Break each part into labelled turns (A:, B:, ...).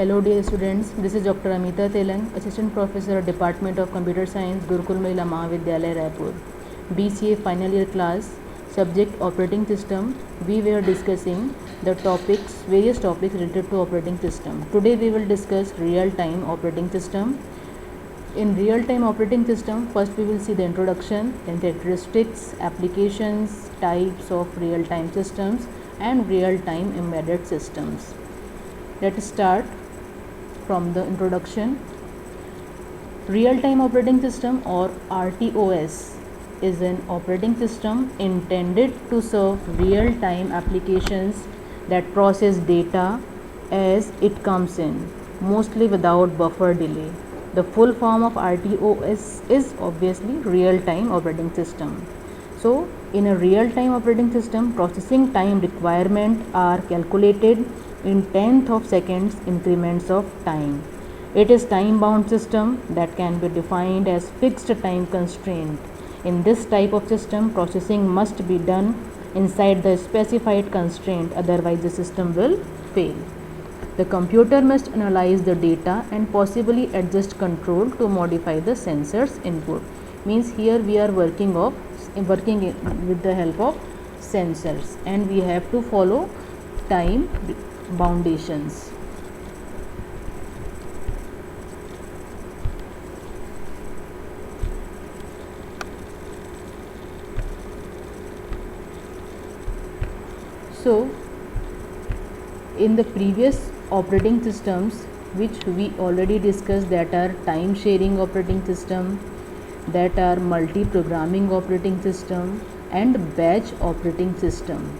A: Hello dear students, this is Dr. Amita Telang, Assistant Professor, Department of Computer Science, Gurukul Mahila Mahavidyalaya, Raipur. BCA final year class, subject operating system. We were discussing the various topics related to operating system. Today we will discuss real-time operating system. In real-time operating system, first we will see the introduction, then characteristics, applications, types of real-time systems and real-time embedded systems. Let us start from the introduction. Real-time operating system or RTOS is an operating system intended to serve real-time applications that process data as it comes in, mostly without buffer delay. The full form of RTOS is obviously real-time operating system. So, in a real-time operating system, processing time requirements are calculated in tenth of seconds increments of time. It is time-bound system that can be defined as fixed time constraint. In this type of system, processing must be done inside the specified constraint, otherwise the system will fail. The computer must analyze the data and possibly adjust control to modify the sensor's input. Means here we are working with the help of sensors and we have to follow time boundations. So, in the previous operating systems which we already discussed, that are time sharing operating system, that are multi-programming operating system and batch operating system.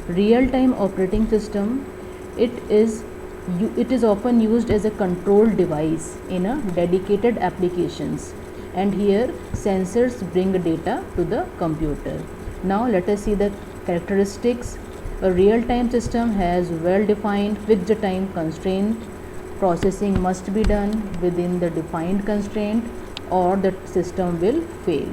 A: Real-time operating system, it is often used as a control device in a dedicated applications, and here sensors bring data to the computer. Now let us see the characteristics. A real-time system has well-defined fixed time constraint. Processing must be done within the defined constraint or the system will fail.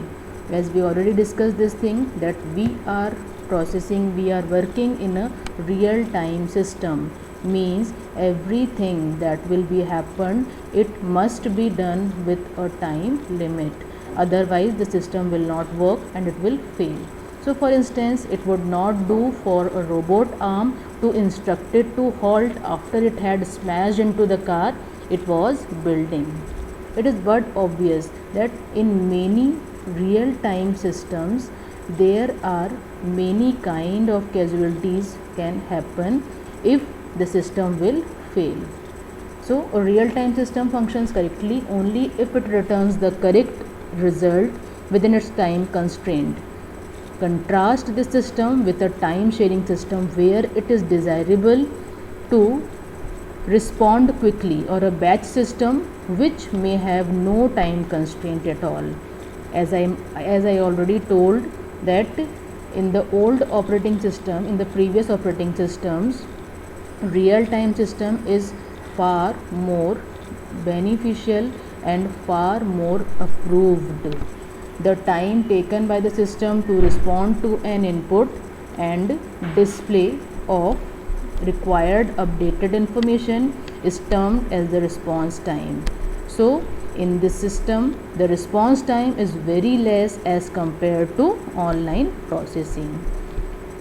A: As we already discussed this thing, that we are working in a real-time system, means everything that will be happen, it must be done with a time limit, otherwise the system will not work and it will fail. So for instance, it would not do for a robot arm to instruct it to halt after it had smashed into the car it was building. It is but obvious that in many real-time systems there are many kind of casualties can happen if the system will fail. So a real-time system functions correctly only if it returns the correct result within its time constraint. Contrast this system with a time sharing system where it is desirable to respond quickly, or a batch system which may have no time constraint at all. As I already told that in the old operating system, in the previous operating systems, real time system is far more beneficial and far more approved. The time taken by the system to respond to an input and display of required updated information is termed as the response time. So in this system, the response time is very less as compared to online processing.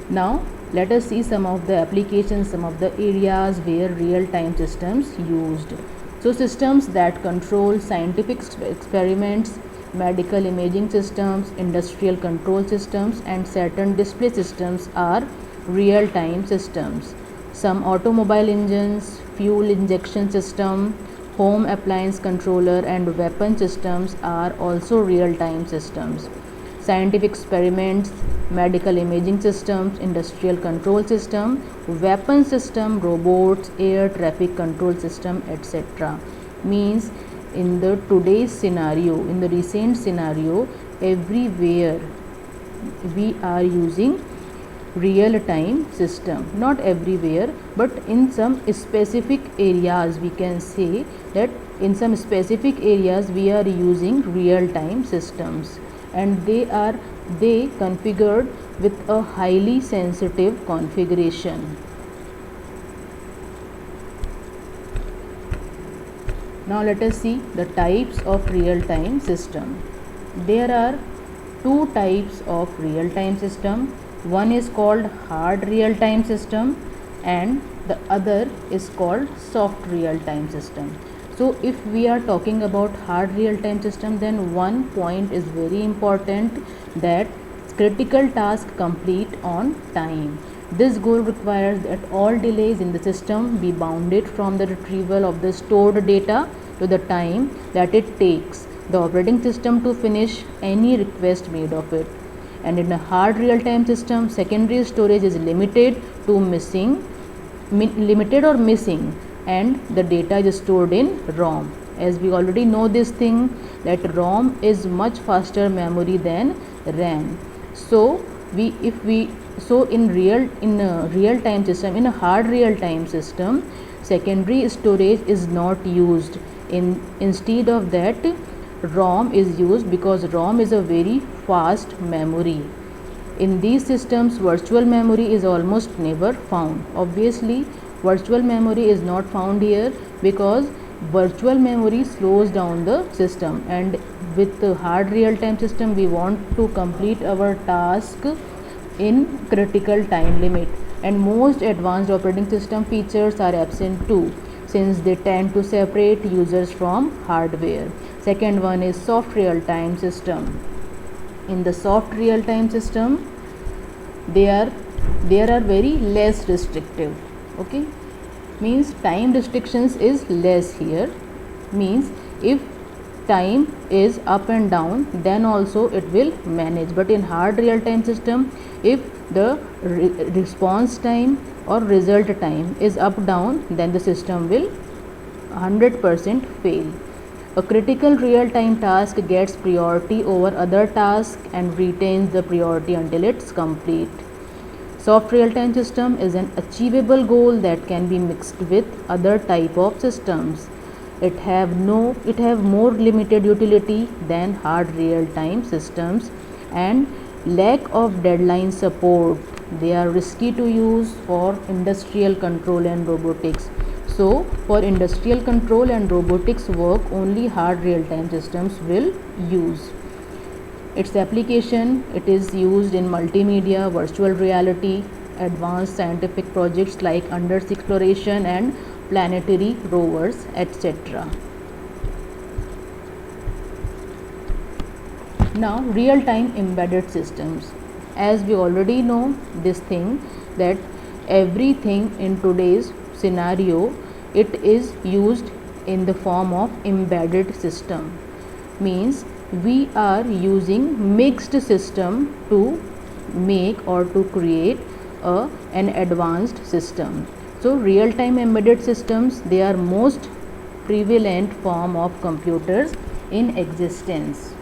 A: Now let us see some of the applications, some of the areas where real-time systems used. So systems that control scientific experiments, medical imaging systems, industrial control systems and certain display systems are real-time systems. Some automobile engines, fuel injection system, home appliance controller and weapon systems are also real-time systems. Scientific experiments, medical imaging systems, industrial control system, weapon system, robots, air traffic control system, etc. Means in the today's scenario, in the recent scenario, everywhere we are using real-time system. Not everywhere, but in some specific areas we can say that in some specific areas we are using real-time systems, and they configured with a highly sensitive configuration. Now let us see the types of real-time system. There are two types of real-time system. One is called hard real-time system and the other is called soft real-time system. So if we are talking about hard real-time system, then one point is very important, that critical task complete on time. This goal requires that all delays in the system be bounded from the retrieval of the stored data to the time that it takes the operating system to finish any request made of it. And in a hard real-time system, secondary storage is limited or missing, and the data is stored in ROM. As we already know this thing, that ROM is much faster memory than RAM. So in a real time system, in a hard real time system, secondary storage is not used. Instead of that, ROM is used, because ROM is a very fast memory. In these systems, virtual memory is almost never found. Obviously, virtual memory is not found here because virtual memory slows down the system, and with the hard real time system we want to complete our task in critical time limit. And most advanced operating system features are absent too, since they tend to separate users from hardware. Second one is soft real time system. In the soft real time system, they are very less restrictive. Okay, means time restrictions is less here. Means if time is up and down, then also it will manage. But in hard real time system, if the response time or result time is up down, then the system will 100% fail. A critical real time task gets priority over other tasks and retains the priority until it's complete. Soft real time system is an achievable goal that can be mixed with other type of systems. It have more limited utility than hard real time systems and lack of deadline support. They are risky to use for industrial control and robotics. So for industrial control and robotics work, only hard real time systems will use. Its application, it is used in multimedia, virtual reality, advanced scientific projects like undersea exploration and planetary rovers, etc. Now, real-time embedded systems. As we already know this thing, that everything in today's scenario, it is used in the form of embedded system. Means we are using mixed system to make or to create an advanced system. So real-time embedded systems, they are most prevalent form of computers in existence.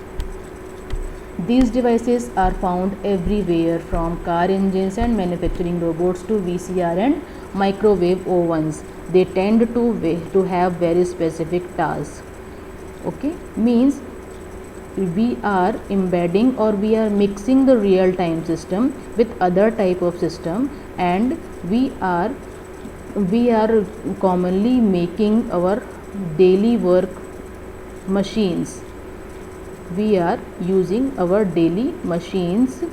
A: These devices are found everywhere, from car engines and manufacturing robots to VCR and microwave ovens. They tend to have very specific tasks. Okay, means we are embedding or we are mixing the real time system with other type of system, and we are commonly making our daily work machines. We are using our daily machines,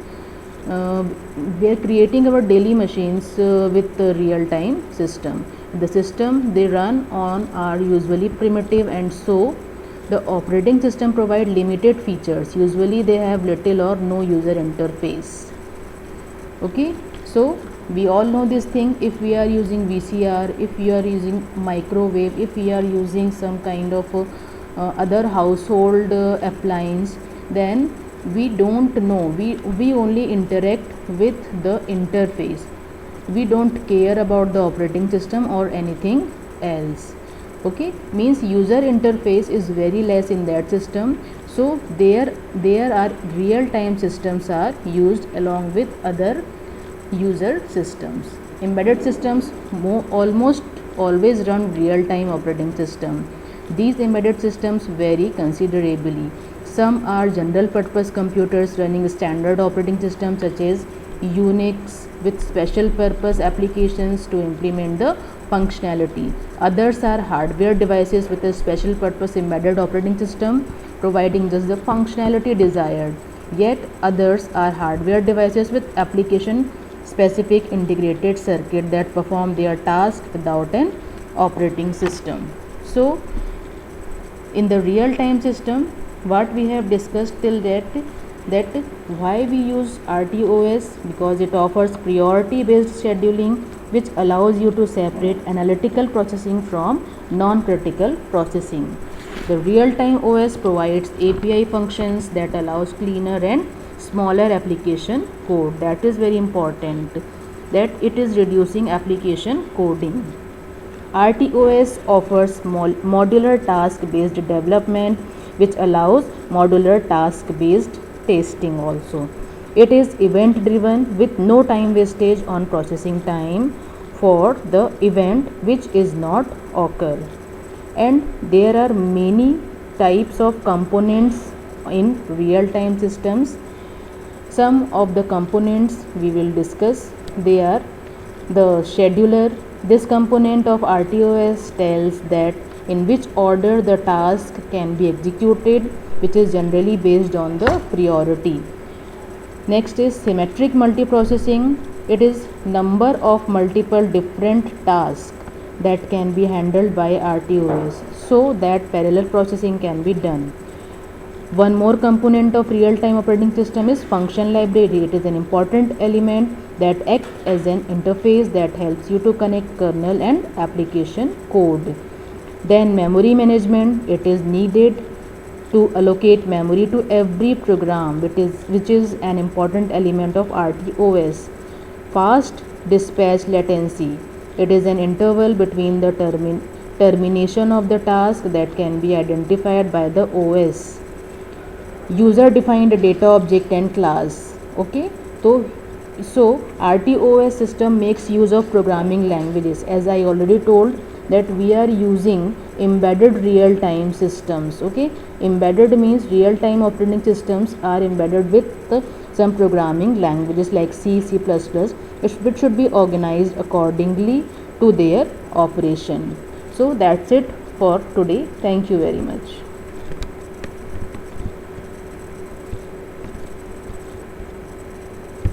A: we are creating our daily machines with the real time system. The system they run on are usually primitive, and so the operating system provide limited features. Usually they have little or no user interface. Okay, so we all know this thing. If we are using VCR, if we are using microwave, if we are using some kind of other household appliance, then we don't know, we only interact with the interface. We don't care about the operating system or anything else. Okay, means user interface is very less in that system. So there are real time systems are used along with other user systems. Embedded systems almost always run real time operating system. These embedded systems vary considerably. Some are general purpose computers running standard operating systems such as Unix, with special purpose applications to implement the functionality. Others are hardware devices with a special purpose embedded operating system providing just the functionality desired. Yet others are hardware devices with application specific integrated circuit that perform their task without an operating system. So in the real time system, what we have discussed till that why we use RTOS, because it offers priority based scheduling which allows you to separate analytical processing from non critical processing. The real time OS provides API functions that allows cleaner and smaller application code. That is very important, that it is reducing application coding. RTOS offers modular task based development which allows modular task based testing also. It is event driven with no time wastage on processing time for the event which is not occur. And there are many types of components in real time systems. Some of the components we will discuss. They are the scheduler. This component of RTOS tells that in which order the task can be executed, which is generally based on the priority. Next is symmetric multiprocessing. It is number of multiple different tasks that can be handled by RTOS so that parallel processing can be done. One more component of real-time operating system is function library. It is an important element that acts as an interface that helps you to connect kernel and application code. Then memory management. It is needed to allocate memory to every program, which is an important element of RTOS. Fast dispatch latency. It is an interval between the termination of the task that can be identified by the OS. User defined data object and class. Okay, so RTOS system makes use of programming languages. As I already told that we are using embedded real time systems. Okay, embedded means real time operating systems are embedded with some programming languages like C, C++, which should be organized accordingly to their operation. So that's it for today. Thank you very much.